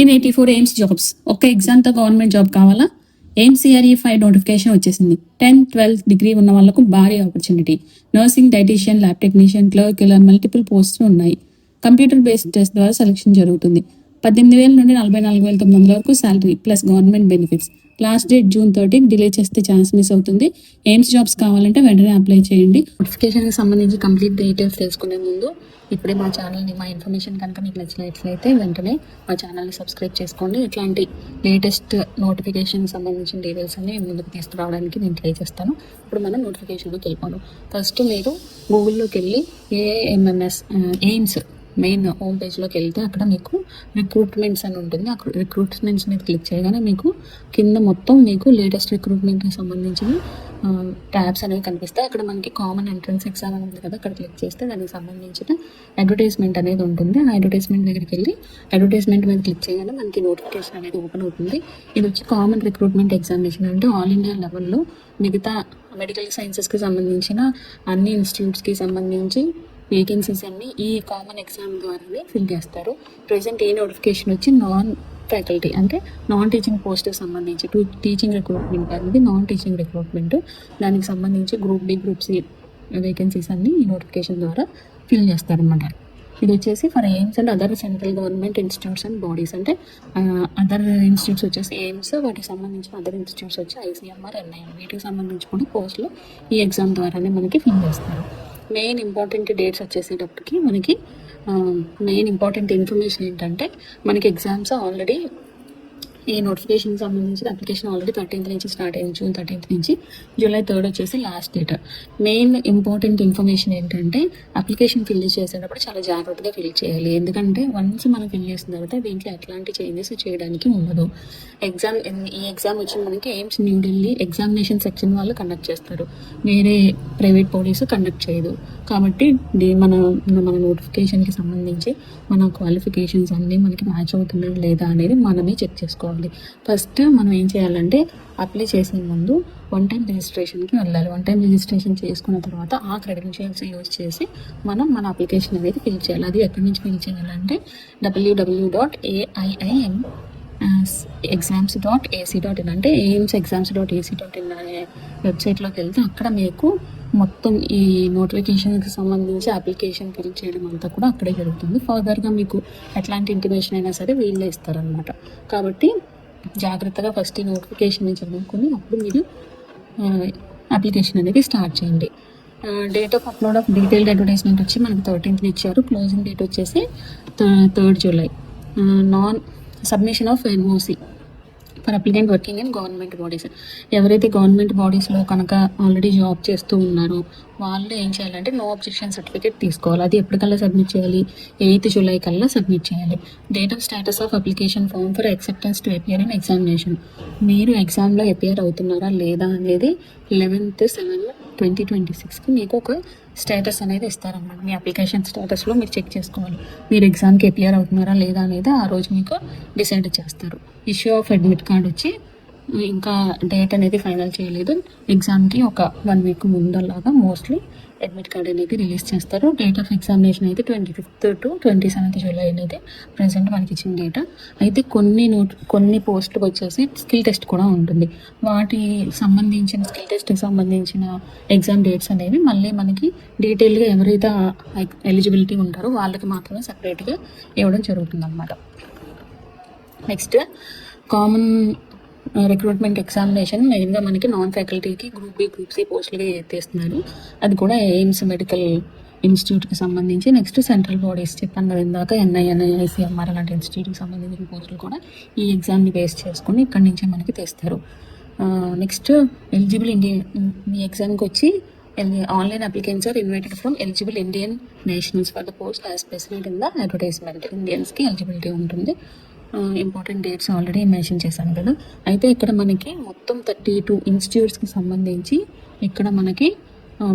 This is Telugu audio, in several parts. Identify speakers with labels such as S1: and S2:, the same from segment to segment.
S1: 84 ఎయిమ్స్ జాబ్స్. ఒక్క ఎగ్జామ్తో గవర్నమెంట్ జాబ్ కావాలా? ఎయిమ్స్ CRE 5 నోటిఫికేషన్ వచ్చేసింది. 10-12 డిగ్రీ ఉన్న వాళ్ళకు భారీ opportunity. Nursing, dietitian, lab technician, clerk ఇలా మల్టిపుల్ పోస్టులు ఉన్నాయి. కంప్యూటర్ బేస్డ్ టెస్ట్ ద్వారా సెలక్షన్ జరుగుతుంది. 18,000 నుండి 44,900 వరకు salary plus government benefits. Last date June 13. Delay చేస్తే ఛాన్స్ మిస్ అవుతుంది. ఎయిమ్స్ జాబ్స్ కావాలంటే వెంటనే అప్లై చేయండి. నోటిఫికేషన్కి సంబంధించి కంప్లీట్ డీటెయిల్స్ తెలుసుకునే ముందు ఇప్పుడే మా ఛానల్ని, మా ఇన్ఫర్మేషన్ కనుక మీకు నచ్చినట్లయితే వెంటనే మా ఛానల్ని సబ్స్క్రైబ్ చేసుకోండి. ఇట్లాంటి లేటెస్ట్ నోటిఫికేషన్ సంబంధించిన డీటెయిల్స్ అన్ని ముందుకు తీసుకురావడానికి నేను ట్రై చేస్తాను. ఇప్పుడు మనం నోటిఫికేషన్లోకి వెళ్ళిపోదాం. ఫస్ట్ మీరు గూగుల్లోకి వెళ్ళి ఎయిమ్స్ మెయిన్ హోమ్ పేజ్లోకి వెళ్తే అక్కడ మీకు రిక్రూట్మెంట్స్ అని ఉంటుంది. అక్కడ రిక్రూట్మెంట్స్ మీద క్లిక్ చేయగానే మీకు కింద మొత్తం మీకు లేటెస్ట్ రిక్రూట్మెంట్కి సంబంధించిన ట్యాబ్స్ అనేవి కనిపిస్తాయి. అక్కడ మనకి కామన్ ఎంట్రన్స్ ఎగ్జామ్ అని ఉంది కదా, అక్కడ క్లిక్ చేస్తే దానికి సంబంధించిన అడ్వర్టైజ్మెంట్ అనేది ఉంటుంది. ఆ అడ్వర్టైజ్మెంట్ దగ్గరికి వెళ్ళి అడ్వర్టైజ్మెంట్ మీద క్లిక్ చేయగానే మనకి నోటిఫికేషన్ అనేది ఓపెన్ అవుతుంది. ఇది వచ్చి కామన్ రిక్రూట్మెంట్ ఎగ్జామినేషన్, అంటే ఆల్ ఇండియా లెవెల్లో మిగతా మెడికల్ సైన్సెస్కి సంబంధించిన అన్ని ఇన్స్టిట్యూట్స్కి సంబంధించి వేకెన్సీస్ అన్ని ఈ కామన్ ఎగ్జామ్ ద్వారానే ఫిల్ చేస్తారు. ప్రజెంట్ ఏ నోటిఫికేషన్ వచ్చి నాన్ ఫ్యాకల్టీ, అంటే నాన్ టీచింగ్ పోస్ట్కి సంబంధించి టీచింగ్ రిక్రూట్మెంట్ అనేది నాన్ టీచింగ్ రిక్రూట్మెంట్, దానికి సంబంధించి group B, group C vacancies అన్ని ఈ నోటిఫికేషన్ ద్వారా ఫిల్ చేస్తారన్నమాట. ఇది వచ్చేసి for aims and other central government institutes and bodies, అంటే అదర్ ఇన్స్టిట్యూట్స్ వచ్చేసి ఎయిమ్స్, వాటికి సంబంధించిన అదర్ ఇన్స్టిట్యూట్స్ వచ్చి ICMR, NIM, వీటికి సంబంధించి కూడా పోస్టులు ఈ ఎగ్జామ్ ద్వారానే మనకి ఫిల్ చేస్తారు. మెయిన్ ఇంపార్టెంట్ డేట్స్ వచ్చేసేటప్పటికి మనకి మెయిన్ ఇంపార్టెంట్ ఇన్ఫర్మేషన్ ఏంటంటే మనకి ఎగ్జామ్స్ ఆల్రెడీ ఈ నోటిఫికేషన్ సంబంధించిన అప్లికేషన్ ఆల్రెడీ 13th నుంచి స్టార్ట్ అయింది. June 13th నుంచి July 3rd వచ్చేసి last date. Main important information ఏంటంటే అప్లికేషన్ ఫిల్ చేసేటప్పుడు చాలా జాగ్రత్తగా ఫిల్ చేయాలి. ఎందుకంటే వన్స్ మనం ఫిల్ చేసిన తర్వాత దీంట్లో ఎట్లాంటి చేంజెస్ చేయడానికి ఉండదు. ఈ ఎగ్జామ్ వచ్చి మనకి ఎయిమ్స్ న్యూఢిల్లీ ఎగ్జామినేషన్ సెక్షన్ వాళ్ళు కండక్ట్ చేస్తారు, వేరే ప్రైవేట్ బాడీస్ కండక్ట్ చేయదు. కాబట్టి మన నోటిఫికేషన్కి సంబంధించి మన క్వాలిఫికేషన్స్ అన్నీ మనకి మ్యాచ్ అవుతున్నాయి లేదా అనేది మనమే చెక్ చేసుకోవాలి. ఫస్ట్ మనం ఏం చేయాలంటే అప్లై చేసే ముందు వన్ టైం రిజిస్ట్రేషన్కి వెళ్ళాలి. వన్ టైం రిజిస్ట్రేషన్ చేసుకున్న తర్వాత ఆ క్రెడెన్షియల్స్ యూజ్ చేసి మనం మన అప్లికేషన్ అనేది ఫిల్ చేయాలి. అది ఎక్కడి నుంచి ఫిల్ చేయాలంటే www.aiimexams.ac.in, అంటే aims.exams.ac.in అనే వెబ్సైట్లోకి వెళ్తే అక్కడ మీకు మొత్తం ఈ నోటిఫికేషన్కి సంబంధించి అప్లికేషన్ ఫిల్ చేయడం అంతా కూడా అక్కడే జరుగుతుంది. ఫర్దర్గా మీకు ఎట్లాంటి ఇంటిమేషన్ అయినా సరే వీళ్ళే ఇస్తారనమాట. కాబట్టి జాగ్రత్తగా ఫస్ట్ ఈ నోటిఫికేషన్ చదువుకొని అప్పుడు మీరు అప్లికేషన్ అనేది స్టార్ట్ చేయండి. Date of upload of detailed advertisement వచ్చి మనకి 13th ఇచ్చారు. క్లోజింగ్ డేట్ వచ్చేసి 3rd July. Non submission of NOC for applicant working in government bodies. ఎవరైతే గవర్నమెంట్ బాడీస్లో కనుక ఆల్రెడీ జాబ్ చేస్తూ ఉన్నారో వాళ్ళు ఏం చేయాలంటే నో అబ్జెక్షన్ సర్టిఫికేట్ తీసుకోవాలి. అది ఎప్పటికల్లా సబ్మిట్ చేయాలి? 8th July కల్లా సబ్మిట్ చేయాలి. Date of status of application form for acceptance to appear in examination. మీరు ఎగ్జామ్లో అపియర్ అవుతున్నారా లేదా అనేది 11/7/2026కి మీకు ఒక స్టేటస్ అనేది ఇస్తారన్నమాట. మీ అప్లికేషన్ స్టేటస్లో మీరు చెక్ చేసుకోవాలి. మీరు ఎగ్జామ్కి అపియర్ అవుతున్నారా లేదా అనేది ఆ రోజు మీకు డిసైడ్ చేస్తారు. ఇష్యూ ఆఫ్ అడ్మిట్ కార్డ్ వచ్చి ఇంకా డేట్ అనేది ఫైనల్ చేయలేదు. ఎగ్జామ్కి ఒక 1 week ముందలాగా మోస్ట్లీ అడ్మిట్ కార్డ్ అనేది రిలీజ్ చేస్తారు. డేట్ ఆఫ్ ఎగ్జామినేషన్ అయితే 25th to 27th July అనేది ప్రజెంట్ మనకి ఇచ్చిన డేటా. అయితే కొన్ని పోస్టులకు వచ్చేసి స్కిల్ టెస్ట్ కూడా ఉంటుంది. వాటి సంబంధించిన స్కిల్ టెస్ట్కి సంబంధించిన ఎగ్జామ్ డేట్స్ అనేవి మళ్ళీ మనకి డీటెయిల్గా ఎవరైతే ఎలిజిబిలిటీ ఉంటారో వాళ్ళకి మాత్రమే సపరేట్గా ఇవ్వడం జరుగుతుంది అన్నమాట. నెక్స్ట్ కామన్ రిక్రూట్మెంట్ ఎగ్జామినేషన్ మెయిన్గా మనకి నాన్ ఫ్యాకల్టీకి గ్రూప్ B, గ్రూప్ C పోస్టులుగా తీస్తున్నారు. అది కూడా ఎయిమ్స్ మెడికల్ ఇన్స్టిట్యూట్కి సంబంధించి. నెక్స్ట్ సెంట్రల్ బాడీస్ చెప్పాను కదా ఇందాక, NIN, ICMR అలాంటి ఇన్స్టిట్యూట్కి సంబంధించిన పోస్టులు కూడా ఈ ఎగ్జామ్ని బేస్ చేసుకుని ఇక్కడి నుంచే మనకి తెస్తారు. నెక్స్ట్ ఎలిజిబుల్ ఇండియన్, మీ ఎగ్జామ్కి వచ్చి online applicants are invited from eligible Indian nationals for the post as specified in the advertisement. ఇండియన్స్కి ఎలిజిబిలిటీ ఉంటుంది. ఇంపార్టెంట్ డేట్స్ ఆల్రెడీ మెన్షన్ చేశాను కదా. అయితే ఇక్కడ మనకి మొత్తం 32 ఇన్స్టిట్యూట్స్కి సంబంధించి ఇక్కడ మనకి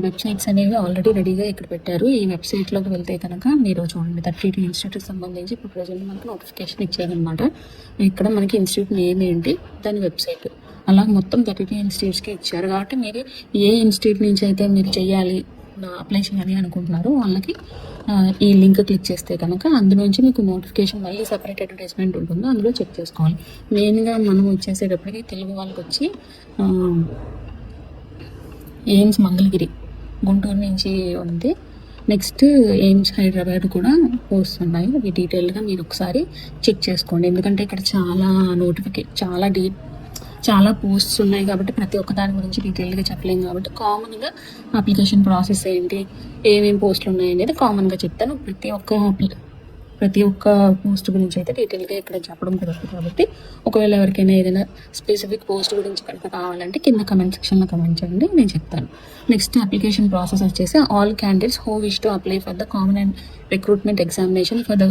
S1: వెబ్సైట్స్ అనేవి ఆల్రెడీ రెడీగా ఇక్కడ పెట్టారు. ఈ వెబ్సైట్లోకి వెళ్తే కనుక మీరు చూడండి 32 ఇన్స్టిట్యూట్కి సంబంధించి ఇప్పుడు ప్రజెంట్ మనకి నోటిఫికేషన్ ఇచ్చారనమాట. ఇక్కడ మనకి ఇన్స్టిట్యూట్ నేమ్ ఏంటి, దాని వెబ్సైట్, అలా మొత్తం 32 ఇన్స్టిట్యూట్స్కి ఇచ్చారు. కాబట్టి మీరు ఏ ఇన్స్టిట్యూట్ నుంచి అయితే మీరు చేయాలి అప్లై చేయాలి అనుకుంటున్నారో వాళ్ళకి ఈ లింక్ క్లిక్ చేస్తే కనుక అందులోంచి మీకు నోటిఫికేషన్ మళ్ళీ సపరేట్ అడ్వర్టైజ్మెంట్ ఉంటుందో అందులో చెక్ చేసుకోవాలి. మెయిన్గా మనం వచ్చేసేటప్పటికి తెలుగు వాళ్ళకి వచ్చి ఎయిమ్స్ మంగళగిరి గుంటూరు నుంచి ఉంది. నెక్స్ట్ ఎయిమ్స్ హైదరాబాద్ కూడా పోస్ట్ ఉన్నాయి. అవి డీటెయిల్గా మీరు ఒకసారి చెక్ చేసుకోండి. ఎందుకంటే ఇక్కడ చాలా పోస్ట్స్ ఉన్నాయి కాబట్టి ప్రతి ఒక్క దాని గురించి డీటెయిల్గా చెప్పలేము. కాబట్టి కామన్గా అప్లికేషన్ ప్రాసెస్ ఏంటి, ఏమేమి పోస్టులు ఉన్నాయి అనేది కామన్గా చెప్తాను. ప్రతి ఒక్క పోస్ట్ గురించి అయితే డీటెయిల్గా ఇక్కడ చెప్పడం కుదరదు. కాబట్టి ఒకవేళ ఎవరికైనా ఏదైనా స్పెసిఫిక్ పోస్ట్ గురించి కనుక కావాలంటే కింద కమెంట్ సెక్షన్లో కమెంట్ చేయండి, నేను చెప్తాను. నెక్స్ట్ అప్లికేషన్ ప్రాసెస్ వచ్చేసి all candidates who wish to apply for the common and recruitment examination for the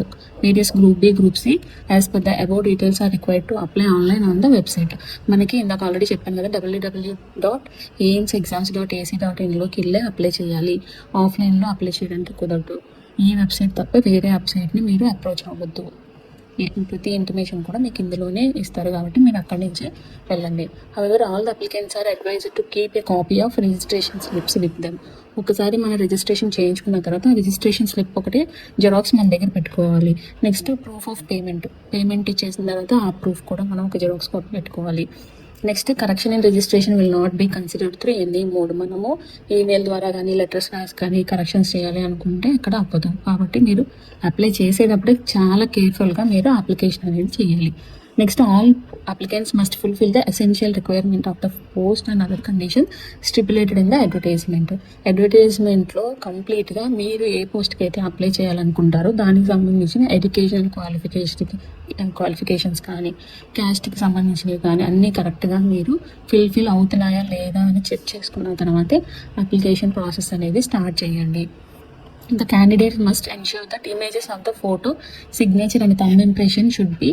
S1: various group B, group C as per the above details are required to apply online on the website. మనకి ఇందాక ఆల్రెడీ చెప్పాను కదా, www.aimsexams.ac.in లోకి వెళ్ళి అప్లై చేయాలి. ఆఫ్లైన్లో అప్లై చేయడానికి కుదరదు. ఈ వెబ్సైట్ తప్ప వేరే వెబ్సైట్ని మీరు అప్రోచ్ అవ్వద్దు. ప్రతి ఇన్ఫర్మేషన్ కూడా మీకు ఇందులోనే ఇస్తారు కాబట్టి మీరు అక్కడి నుంచే వెళ్ళండి. However all the applicants are advised to keep a copy of registration slips with them. ఒకసారి మన రిజిస్ట్రేషన్ చేయించుకున్న తర్వాత రిజిస్ట్రేషన్ స్లిప్ ఒకటి జెరాక్స్ మన దగ్గర పెట్టుకోవాలి. నెక్స్ట్ ప్రూఫ్ ఆఫ్ పేమెంట్ ఇచ్చేసిన తర్వాత ఆ ప్రూఫ్ కూడా మనం ఒక జెరాక్స్ కాపీ పెట్టుకోవాలి. Next correction and registration will not be considered through any mode. మనము ఈమెయిల్ ద్వారా కానీ లెటర్స్ రాసి కానీ కరెక్షన్స్ చేయాలి అనుకుంటే ఇక్కడ అవ్వదు. కాబట్టి మీరు అప్లై చేసేటప్పుడే చాలా కేర్ఫుల్గా మీరు అప్లికేషన్ అనేది చేయాలి. Next all applicants must fulfil the essential requirement of the post and other condition stipulated in the అడ్వర్టైజ్మెంట్లో కంప్లీట్గా మీరు ఏ పోస్ట్కి అయితే అప్లై చేయాలనుకుంటారో దానికి సంబంధించిన ఎడ్యుకేషన్ క్వాలిఫికేషన్స్ కానీ క్యాస్ట్కి సంబంధించినవి కానీ అన్నీ కరెక్ట్గా మీరు ఫిల్ అవుతున్నాయా లేదా అని చెక్ చేసుకున్న తర్వాతే అప్లికేషన్ ప్రాసెస్ అనేది స్టార్ట్ చేయండి. The candidate must ensure that images of the photo, signature and thumb impression should be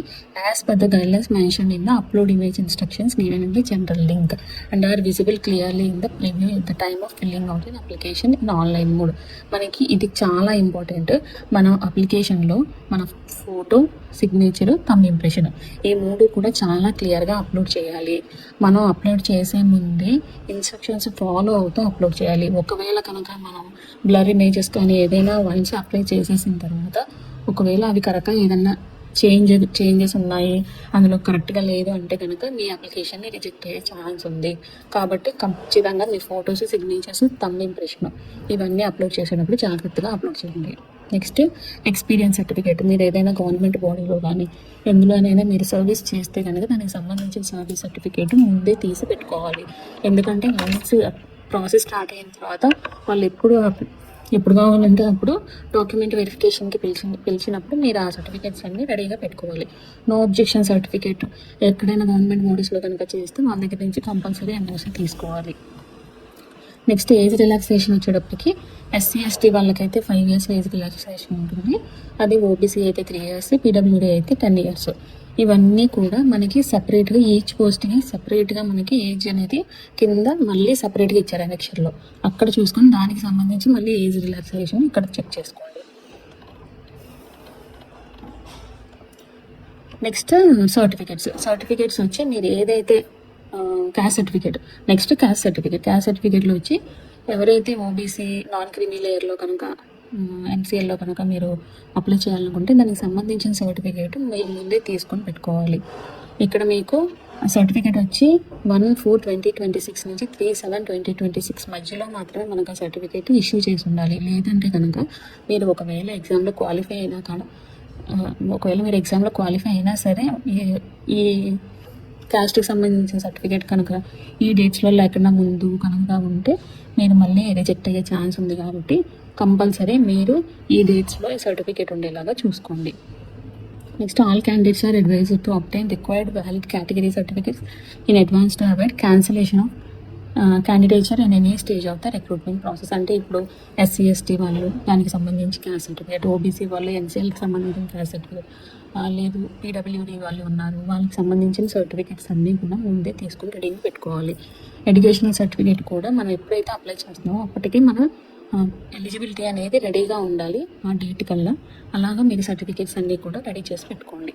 S1: as per the guidelines mentioned in the upload image instructions given in the general link and are visible clearly in the preview at the time of filling out an application in online mode. మనకి ఇది చాలా ఇంపార్టెంట్. మన అప్లికేషన్లో మన ఫోటో, సిగ్నేచర్, థంబ్ ఇంప్రెషన్ ఈ మూడు కూడా చాలా క్లియర్గా అప్లోడ్ చేయాలి. మనం అప్లోడ్ చేసే ముందే ఇన్స్ట్రక్షన్స్ ఫాలో అవుతూ అప్లోడ్ చేయాలి. ఒకవేళ కనుక మనం బ్లర్ ఇమేజెస్ కానీ ఏదైనా వన్స్ అప్లై చేసేసిన తర్వాత ఒకవేళ అవి కరెక్ట్గా ఏదన్నా చేంజెస్ ఉన్నాయి, అందులో కరెక్ట్గా లేదు అంటే కనుక మీ అప్లికేషన్ని రిజెక్ట్ అయ్యే ఛాన్స్ ఉంది. కాబట్టి ఖచ్చితంగా మీ ఫొటోస్, సిగ్నేచర్స్, థంబ్ ఇంప్రెషన్ ఇవన్నీ అప్లోడ్ చేసేటప్పుడు జాగ్రత్తగా అప్లోడ్ చేయండి. Next experience certificate. మీరు ఏదైనా గవర్నమెంట్ బాడీలో కానీ ఎందులోనైనా మీరు సర్వీస్ చేస్తే కనుక దానికి సంబంధించిన సర్వీస్ సర్టిఫికేట్ ముందే తీసి పెట్టుకోవాలి. ఎందుకంటే వన్స్ ప్రాసెస్ స్టార్ట్ అయిన తర్వాత వాళ్ళు ఎప్పుడు కావాలంటే అప్పుడు డాక్యుమెంట్ వెరిఫికేషన్కి పిలిచినప్పుడు మీరు ఆ సర్టిఫికేట్స్ అన్నీ రెడీగా పెట్టుకోవాలి. No objection certificate. ఎక్కడైనా గవర్నమెంట్ బాడీస్లో కనుక చేస్తే వాళ్ళ దగ్గర నుంచి కంపల్సరీ ఎన్ఓసి తీసుకోవాలి. నెక్స్ట్ ఏజ్ రిలాక్సేషన్ వచ్చేటప్పటికి SC/ST వాళ్ళకైతే 5 years ఏజ్ రిలాక్సేషన్ ఉంటుంది. అది OBC అయితే 3 years, PWD అయితే 10 years. ఇవన్నీ కూడా మనకి సపరేట్గా ఈచ్ పోస్ట్కి సపరేట్గా మనకి ఏజ్ అనేది కింద మళ్ళీ సపరేట్గా ఇచ్చారు అనెక్షర్లో. అక్కడ చూసుకొని దానికి సంబంధించి మళ్ళీ ఏజ్ రిలాక్సేషన్ ఇక్కడ చెక్ చేసుకోండి. నెక్స్ట్ సర్టిఫికేట్స్ వచ్చి మీరు ఏదైతే క్యాస్ట్ సర్టిఫికేట్. నెక్స్ట్ క్యాస్ట్ సర్టిఫికేట్లో వచ్చి ఎవరైతే OBC నాన్ క్రిమీ లేయర్లో కనుక MCLలో కనుక మీరు అప్లై చేయాలనుకుంటే దానికి సంబంధించిన సర్టిఫికేట్ మీరు ముందే తీసుకొని పెట్టుకోవాలి. ఇక్కడ మీకు సర్టిఫికేట్ వచ్చి 1/4/2026 నుంచి 3/7/2026 మధ్యలో మాత్రమే మనకు ఆ సర్టిఫికేట్ ఇష్యూ చేసి ఉండాలి. లేదంటే కనుక మీరు ఒకవేళ ఎగ్జామ్లో క్వాలిఫై అయినా సరే ఈ క్యాస్ట్కి సంబంధించిన సర్టిఫికేట్ కనుక ఈ డేట్స్లో లేకుండా ముందు కనుక ఉంటే మీరు మళ్ళీ రిజెక్ట్ అయ్యే ఛాన్స్ ఉంది. కాబట్టి కంపల్సరీ మీరు ఈ డేట్స్లో ఈ సర్టిఫికేట్ ఉండేలాగా చూసుకోండి. Next all candidates are advised to obtain required valid category certificates in advance to avoid cancellation of candidature in any stage of the recruitment process. అంటే ఇప్పుడు SC/ST వాళ్ళు దానికి సంబంధించి క్యాస్ట్ సర్టిఫికేట్, OBC వాళ్ళు MCLకి సంబంధించిన క్యాస్ట్ సర్టిఫికేట్, లేదు PWD వాళ్ళు ఉన్నారు, వాళ్ళకి సంబంధించిన సర్టిఫికేట్స్ అన్నీ కూడా ముందే తీసుకుని రెడీగా పెట్టుకోవాలి. ఎడ్యుకేషనల్ సర్టిఫికేట్ కూడా మనం ఎప్పుడైతే అప్లై చేస్తున్నామో అప్పటికి మనం ఎలిజిబిలిటీ అనేది రెడీగా ఉండాలి ఆ డేట్ కల్లా. అలాగా మీరు సర్టిఫికేట్స్ అన్నీ కూడా రెడీ చేసి పెట్టుకోండి.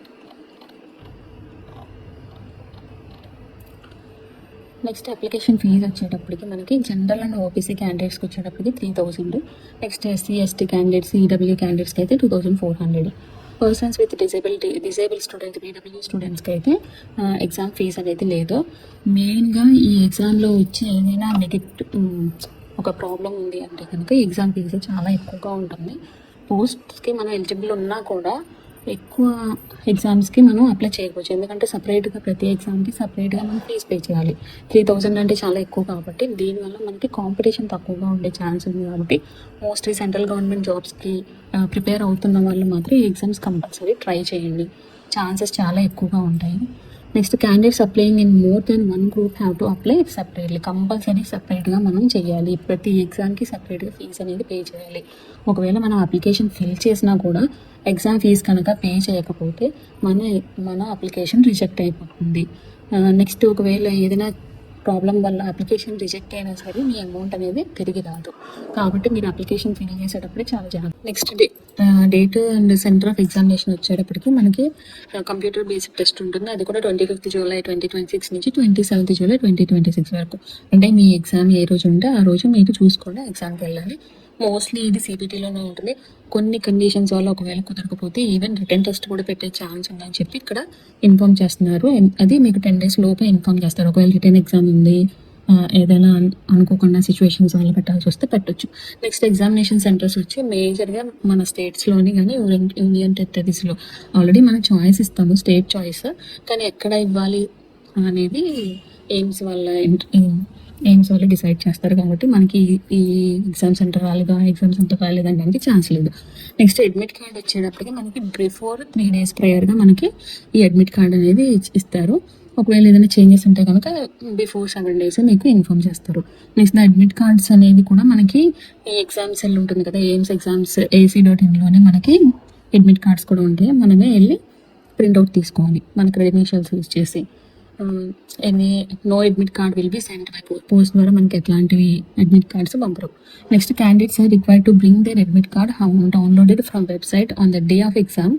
S1: నెక్స్ట్ అప్లికేషన్ ఫీజు వచ్చేటప్పటికి మనకి జనరల్ అండ్ ఓబీసీ క్యాండిడేట్స్కి వచ్చేటప్పటికి 3000. Next SC ST candidates EW క్యాండిడేట్స్కి అయితే 2400. Persons with disable student PW స్టూడెంట్స్కి అయితే ఎగ్జామ్ ఫీజు అనేది లేదు. మెయిన్గా ఈ ఎగ్జామ్లో వచ్చి ఏదైనా ఒక ప్రాబ్లం ఉంది అంటే కనుక ఎగ్జామ్ ఫీజు చాలా ఎక్కువగా ఉంటుంది. పోస్ట్స్కి మనం ఎలిజిబుల్ ఉన్నా కూడా ఎక్కువ ఎగ్జామ్స్కి మనం అప్లై చేయకపోవచ్చు, ఎందుకంటే సపరేట్గా ప్రతి ఎగ్జామ్కి సపరేట్గా మనం ఫీజు పే చేయాలి. 3000 అంటే చాలా ఎక్కువ కాబట్టి దీనివల్ల మనకి కాంపిటీషన్ తక్కువగా ఉండే ఛాన్స్ ఉంది. కాబట్టి మోస్ట్లీ సెంట్రల్ గవర్నమెంట్ జాబ్స్కి ప్రిపేర్ అవుతున్న వాళ్ళు మాత్రం ఈ ఎగ్జామ్స్ కంపల్సరీ ట్రై చేయండి, ఛాన్సెస్ చాలా ఎక్కువగా ఉంటాయి. Next candidates applying in more than one group have to apply separately. Compulsory సపరేట్గా మనం చేయాలి, ప్రతి ఎగ్జామ్కి సపరేట్గా ఫీజు అనేది పే చేయాలి. ఒకవేళ మనం అప్లికేషన్ ఫిల్ చేసినా కూడా ఎగ్జామ్ ఫీజు కనుక పే చేయకపోతే మన అప్లికేషన్ రిజెక్ట్ అయిపోతుంది. నెక్స్ట్ ఒకవేళ ఏదైనా ప్రాబ్లం వల్ల అప్లికేషన్ రిజెక్ట్ అయినా సరే మీ అమౌంట్ అనేది తిరిగి రాదు. కాబట్టి మీరు అప్లికేషన్ ఫిల్ చేసేటప్పుడే చాలా జాగ్రత్త. Next date and centre of examination వచ్చేటప్పటికి మనకి కంప్యూటర్ బేస్డ్ టెస్ట్ ఉంటుంది. అది కూడా 25 జూలై 2026 నుంచి 27 జూలై 2026 వరకు. అంటే మీ ఎగ్జామ్ ఏ రోజు ఉంటే ఆ రోజు మీరు చూసుకొని ఎగ్జామ్కి వెళ్ళాలి. మోస్ట్లీ ఇది సిబిటీలోనే ఉంటుంది. కొన్ని కండిషన్స్ వల్ల ఒకవేళ కుదరకపోతే ఈవెన్ రిటర్న్ టెస్ట్ కూడా పెట్టే ఛాన్స్ ఉందని చెప్పి ఇక్కడ ఇన్ఫార్మ్ చేస్తున్నారు. అది మీకు 10 days లోపే ఇన్ఫార్మ్ చేస్తారు. ఒకవేళ రిటర్న్ ఎగ్జామ్ ఉంది, ఏదైనా అనుకోకుండా సిచ్యువేషన్స్ వల్ల పెట్టాల్సి వస్తే పెట్టొచ్చు. నెక్స్ట్ ఎగ్జామినేషన్ సెంటర్స్ వచ్చి మేజర్గా మన స్టేట్స్లోని కానీ యూనియన్ టెరిటరీస్లో ఆల్రెడీ మనం చాయిస్ ఇస్తాము, స్టేట్ చాయిస్. కానీ ఎక్కడ ఇవ్వాలి అనేది ఎయిమ్స్ వాళ్ళు డిసైడ్ చేస్తారు. కాబట్టి మనకి ఈ ఎగ్జామ్ సెంటర్ రాలేదా, ఎగ్జామ్ సెంటర్ రాలేదనడానికి ఛాన్స్ లేదు. నెక్స్ట్ అడ్మిట్ కార్డ్ వచ్చేటప్పటికి మనకి బిఫోర్ 3 days ప్రేయర్గా మనకి ఈ అడ్మిట్ కార్డ్ అనేది ఇస్తారు. ఒకవేళ ఏదైనా చేంజెస్ ఉంటే కనుక బిఫోర్ 7 days మీకు ఇన్ఫార్మ్ చేస్తారు. నెక్స్ట్ అడ్మిట్ కార్డ్స్ అనేవి కూడా మనకి ఈ ఎగ్జామ్ సెల్ ఉంటుంది కదా, ఎయిమ్స్ ఎగ్జామ్స్ ac.inలోనే మనకి అడ్మిట్ కార్డ్స్ కూడా ఉంటాయి. మనమే వెళ్ళి ప్రింట్అవుట్ తీసుకోవాలి మన క్రెడెన్షియల్స్ యూజ్ చేసి. No admit card will be sent by post ద్వారా మనకి ఎట్లాంటివి అడ్మిట్ కార్డ్స్ పంపరు. Next candidates are required to bring their admit card downloaded from website on the day of exam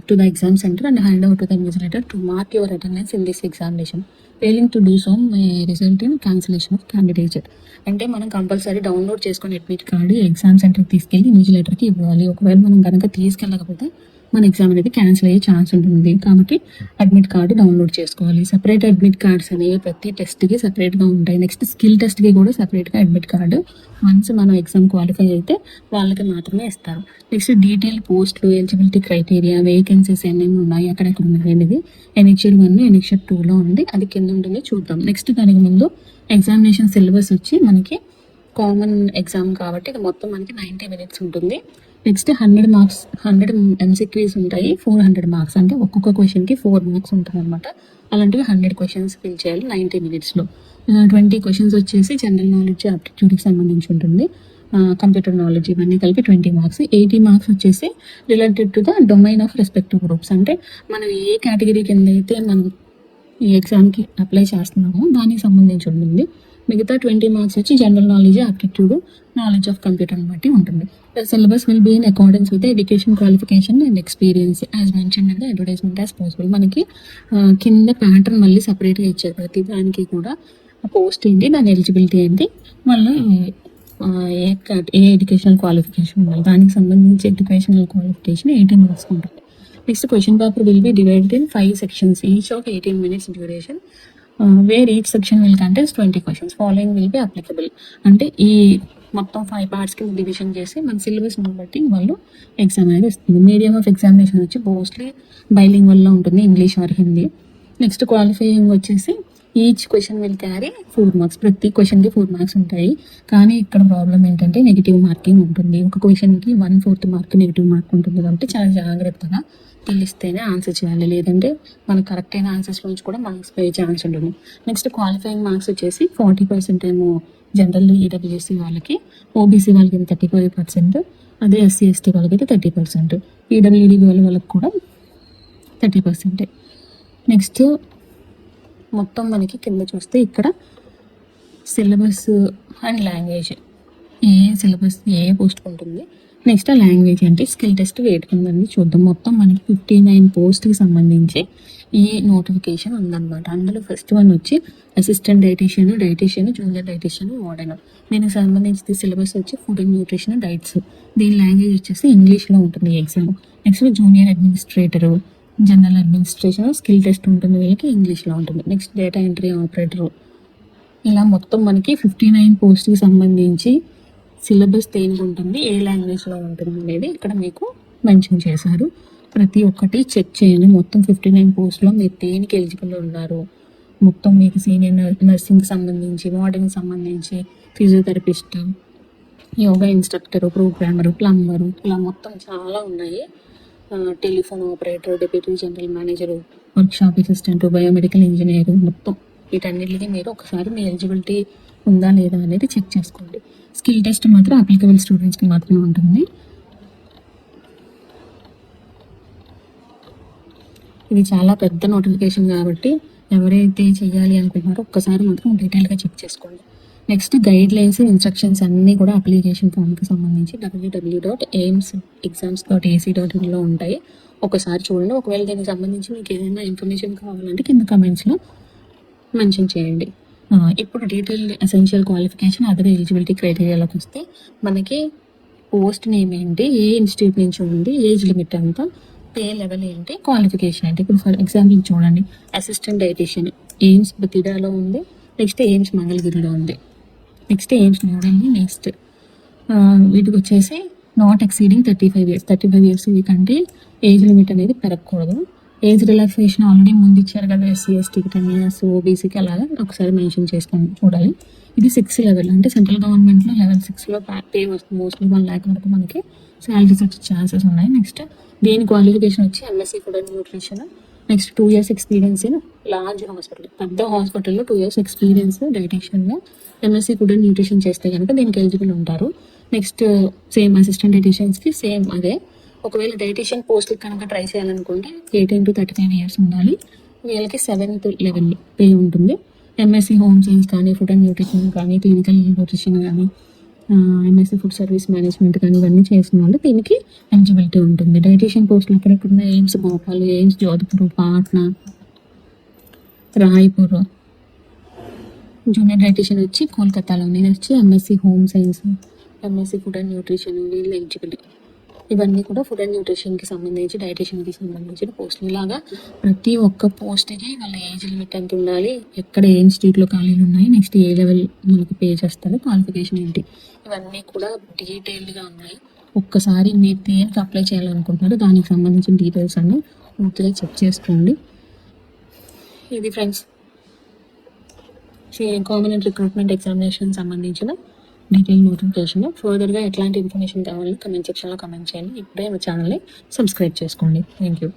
S1: to the exam center and hand over to the invigilator to mark your attendance in this examination. Failing to do so may result in cancellation of candidature. అంటే మనం కంపల్సరీ డౌన్లోడ్ చేసుకొని అడ్మిట్ కార్డు ఎగ్జామ్ సెంటర్కి తీసుకెళ్ళి ఇన్విజిలేటర్కి ఇవ్వాలి. ఒకవేళ మనం కనుక తీసుకెళ్ళకపోతే మన ఎగ్జామ్ అనేది క్యాన్సిల్ అయ్యే ఛాన్స్ ఉంటుంది. కాబట్టి అడ్మిట్ కార్డు డౌన్లోడ్ చేసుకోవాలి. సపరేట్ అడ్మిట్ కార్డ్స్ అనేవి ప్రతి టెస్ట్కి సపరేట్గా ఉంటాయి. నెక్స్ట్ స్కిల్ టెస్ట్కి కూడా సపరేట్గా అడ్మిట్ కార్డు వన్స్ మనం ఎగ్జామ్ క్వాలిఫై అయితే వాళ్ళకి మాత్రమే ఇస్తారు. నెక్స్ట్ డీటెయిల్ పోస్టులు, ఎలిజిబిలిటీ క్రైటీరియా, వేకెన్సీస్ ఎన్ని ఉన్నాయి, అక్కడెక్కడ ఉన్నాయి అనేది ఎనెక్షర్ 1, ఎనెక్షర్ 2లో ఉంది. అది కింద ఉంటుంది, చూద్దాం. నెక్స్ట్ దానికి ముందు ఎగ్జామినేషన్ సిలబస్ వచ్చి మనకి కామన్ ఎగ్జామ్ కాబట్టి ఇది మొత్తం మనకి 90 minutes ఉంటుంది. నెక్స్ట్ 100 marks 100 MCQs ఉంటాయి, 400 marks. అంటే ఒక్కొక్క క్వశ్చన్కి 4 marks ఉంటుంది అనమాట. అలాంటివి 100 questions ఫిల్ చేయాలి 90 minutesలో. 20 questions వచ్చేసి జనరల్ నాలెడ్జ్, ఆప్టిట్యూడ్కి సంబంధించి ఉంటుంది. కంప్యూటర్ నాలెడ్జ్ ఇవన్నీ కలిపి 20 marks. 80 marks వచ్చేసి related to the domain of respective groups. అంటే మనం ఏ కేటగిరీ కింద అయితే మనం ఈ ఎగ్జామ్కి అప్లై చేస్తున్నామో దానికి సంబంధించి ఉంటుంది. మిగతా 20 marks వచ్చి general knowledge, aptitude, knowledge of కంప్యూటర్ని బట్టి ఉంటుంది. The syllabus will be in accordance with the education qualification and experience as mentioned in the advertisement as possible. మనకి కింద ప్యాటర్న్ మళ్ళీ సపరేట్గా ఇచ్చారు. ప్రతి దానికి కూడా పోస్ట్ ఏంటి, దాని ఎలిజిబిలిటీ ఏంటి, మళ్ళీ ఏ ఎడ్యుకేషనల్ క్వాలిఫికేషన్ ఉండాలి, దానికి సంబంధించి ఎడ్యుకేషనల్ క్వాలిఫికేషన్ 18 minutes ఉంటుంది. Next question paper will be divided in 5 sections, each of 18 minutes duration, wear each section will contest 20 questions. Following will be applicable. అంటే ఈ మొత్తం 5 parts కి డివిజన్ చేసి మన సిలబస్ని బట్టి వాళ్ళు ఎగ్జామ్ అనేది ఇస్తుంది. మీడియం ఆఫ్ ఎగ్జామినేషన్ వచ్చి మోస్ట్లీ బైలింగ్వల్లో ఉంటుంది, English or Hindi. Next qualifying వచ్చేసి each question will carry 4 marks. ప్రతి క్వశ్చన్కి 4 marks ఉంటాయి. కానీ ఇక్కడ ప్రాబ్లం ఏంటంటే నెగిటివ్ మార్కింగ్ ఉంటుంది. ఒక క్వశ్చన్కి 1/4 mark నెగిటివ్ మార్క్ ఉంటుంది. కాబట్టి చాలా జాగ్రత్తగా తెలిస్తేనే ఆన్సర్ చేయాలి, లేదంటే మనకు కరెక్ట్ అయిన ఆన్సర్స్ నుంచి కూడా మార్క్స్ పోయే ఛాన్స్ ఉంటుంది. నెక్స్ట్ క్వాలిఫైయింగ్ మార్క్స్ వచ్చేసి 40% ఏమో జనరల్ ఈడబ్ల్యూఎస్సీ వాళ్ళకి, ఓబీసీ వాళ్ళకి 35%, అదే ఎస్సీ ఎస్టీ వాళ్ళకి అయితే 30%, పీడబ్ల్యూడీ వాళ్ళకి కూడా 30%. నెక్స్ట్ మొత్తం మనకి కింద చూస్తే ఇక్కడ syllabus and language, A syllabus A post ఉంటుంది, నెక్స్ట్ లాంగ్వేజ్ అంటే స్కిల్ టెస్ట్ వేడుకుందని చూద్దాం. మొత్తం మనకి 59 పోస్ట్కి సంబంధించి ఈ నోటిఫికేషన్ ఉందన్నమాట. అందులో ఫస్ట్ వన్ వచ్చి assistant dietitian, junior dietitian, warden. దీనికి సంబంధించి సిలబస్ వచ్చి ఫుడ్ అండ్ న్యూట్రిషన్, డైట్స్. దీని లాంగ్వేజ్ వచ్చేసి ఇంగ్లీష్లో ఉంటుంది exam. Next junior administrator, general administration, skill test ఉంటుంది, వీళ్ళకి ఇంగ్లీష్లో ఉంటుంది. Next data entry operator. ఇలా మొత్తం మనకి 59 పోస్ట్కి సంబంధించి సిలబస్ దేనికి ఉంటుంది, ఏ లాంగ్వేజ్లో ఉంటుంది అనేది ఇక్కడ మీకు మెన్షన్ చేశారు. ప్రతి ఒక్కటి చెక్ చేయండి. మొత్తం 59 పోస్ట్లో మీరు దేనికి ఎలిజిబుల్ ఉన్నారు, మొత్తం మీకు సీనియర్ నర్సింగ్కి సంబంధించి, వార్డెన్కి సంబంధించి, physiotherapist, yoga instructor, programmer, plumber, ఇలా మొత్తం చాలా ఉన్నాయి. Telephone operator, deputy general manager, workshop assistant, biomedical engineer, మొత్తం వీటన్నిటికీ మీరు ఒకసారి మీ ఎలిజిబిలిటీ ఉందా లేదా అనేది చెక్ చేసుకోండి. స్కిల్ టెస్ట్ మాత్రం అప్లికబుల్ స్టూడెంట్స్కి మాత్రమే ఉంటుంది. ఇది చాలా పెద్ద నోటిఫికేషన్ కాబట్టి ఎవరైతే చేయాలి అనుకుంటున్నారో ఒక్కసారి మాత్రం డీటెయిల్గా చెక్ చేసుకోండి. నెక్స్ట్ గైడ్ లైన్స్, ఇన్స్ట్రక్షన్స్ అన్నీ కూడా అప్లికేషన్ ఫామ్కి సంబంధించి www.aimsexams.ac.in ఉంటాయి. ఒకసారి చూడండి. ఒకవేళ దీనికి సంబంధించి మీకు ఏదైనా ఇన్ఫర్మేషన్ కావాలంటే కింద కమెంట్స్లో మెన్షన్ చేయండి. ఇప్పుడు detailed essential qualification, other eligibility క్రైటీరియాలోకి వస్తే మనకి పోస్ట్ నేమ్ ఏంటి, ఏ ఇన్స్టిట్యూట్ నుంచి ఉంది, ఏజ్ లిమిట్ ఎంత, పే లెవెల్ ఏంటి, క్వాలిఫికేషన్ ఏంటి. ఇప్పుడు ఫర్ ఎగ్జాంపుల్ చూడండి, అసిస్టెంట్ డైటీషియన్ ఎయిమ్స్ బతిడాలో ఉంది, నెక్స్ట్ ఎయిమ్స్ మంగళగిరిలో ఉంది, నెక్స్ట్ ఎయిమ్స్ న్యూఢిల్లీ. నెక్స్ట్ వీటికి వచ్చేసి నాట్ ఎక్సీడింగ్ 35 years. 35 years వీకంటే ఏజ్ లిమిట్ అనేది పెరగకూడదు. ఏజ్ రిలాక్సేషన్ ఆల్రెడీ ముందు ఇచ్చారు కదా, SC STకి 10 years, OBCకి అలాగా ఒకసారి మెన్షన్ చేసుకొని చూడాలి. ఇది 6 లెవెల్ అంటే సెంట్రల్ గవర్నమెంట్లో లెవెల్ 6లో పే వస్తుంది. మోస్ట్లీ 1 lakh వరకు మనకి శాలరీస్ వచ్చే ఛాన్సెస్ ఉన్నాయి. నెక్స్ట్ దీని క్వాలిఫికేషన్ వచ్చి MSc food and nutrition. Next 2 years experience in large hospital, పెద్ద హాస్పిటల్లో 2 years ఎక్స్పీరియన్స్ డైటీషియన్లో MSc ఫుడ్ అండ్ న్యూట్రిషన్ చేస్తే కనుక దీనికి ఎలిజిబుల్ ఉంటారు. నెక్స్ట్ సేమ్ అసిస్టెంట్ డైటీషియన్స్కి సేమ్ అదే. ఒకవేళ డైటీషియన్ పోస్ట్కి కనుక ట్రై చేయాలనుకుంటే 18 to 35 years ఉండాలి. వీళ్ళకి 7th level పే ఉంటుంది. MSc హోమ్ సైన్స్ కానీ, ఫుడ్ అండ్ న్యూట్రిషన్ కానీ, క్లినికల్ న్యూట్రిషన్ కానీ, MSc ఫుడ్ సర్వీస్ మేనేజ్మెంట్ కానీ ఇవన్నీ చేసిన వాళ్ళు దీనికి ఎలిజిబిలిటీ ఉంటుంది. డైటీషియన్ పోస్టులు ఎక్కడెక్కడ AIIMS Bhopal, AIIMS Jodhpur, Patna, Raipur. Junior dietitian వచ్చి కోల్కతాలో, నేను వచ్చి MSc home science, MSc food and nutrition, వీళ్ళు ఎలిజిబిలిటీ. ఇవన్నీ కూడా ఫుడ్ అండ్ న్యూట్రిషన్కి సంబంధించి, డైటీషియన్కి సంబంధించిన పోస్టులు. ఇలాగా ప్రతి ఒక్క పోస్ట్కి వాళ్ళ ఏజ్ లిమిట్ ఎంత ఉండాలి, ఎక్కడ ఏ ఇన్స్టిట్యూట్లో ఖాళీలు ఉన్నాయి, నెక్స్ట్ ఏ లెవెల్ మనకి పే చేస్తారు, క్వాలిఫికేషన్ ఏంటి, ఇవన్నీ కూడా డీటెయిల్డ్గా ఉన్నాయి. ఒక్కసారి మీరు దేనికి అప్లై చేయాలనుకుంటున్నారో దానికి సంబంధించిన డీటెయిల్స్ అన్నీ పూర్తిగా చెక్ చేసుకోండి. ఇది friends common and recruitment examination సంబంధించిన డీటెయిల్ నోటిఫికేషన్. ఫర్దర్గా ఎట్లాంటి ఇన్ఫర్మేషన్ కావాలని కమెంట్ సెక్షన్లో కమెంట్ చేయండి. ఇప్పుడే మా ఛానల్ని సబ్స్క్రైబ్ చేసుకోండి. Thank you.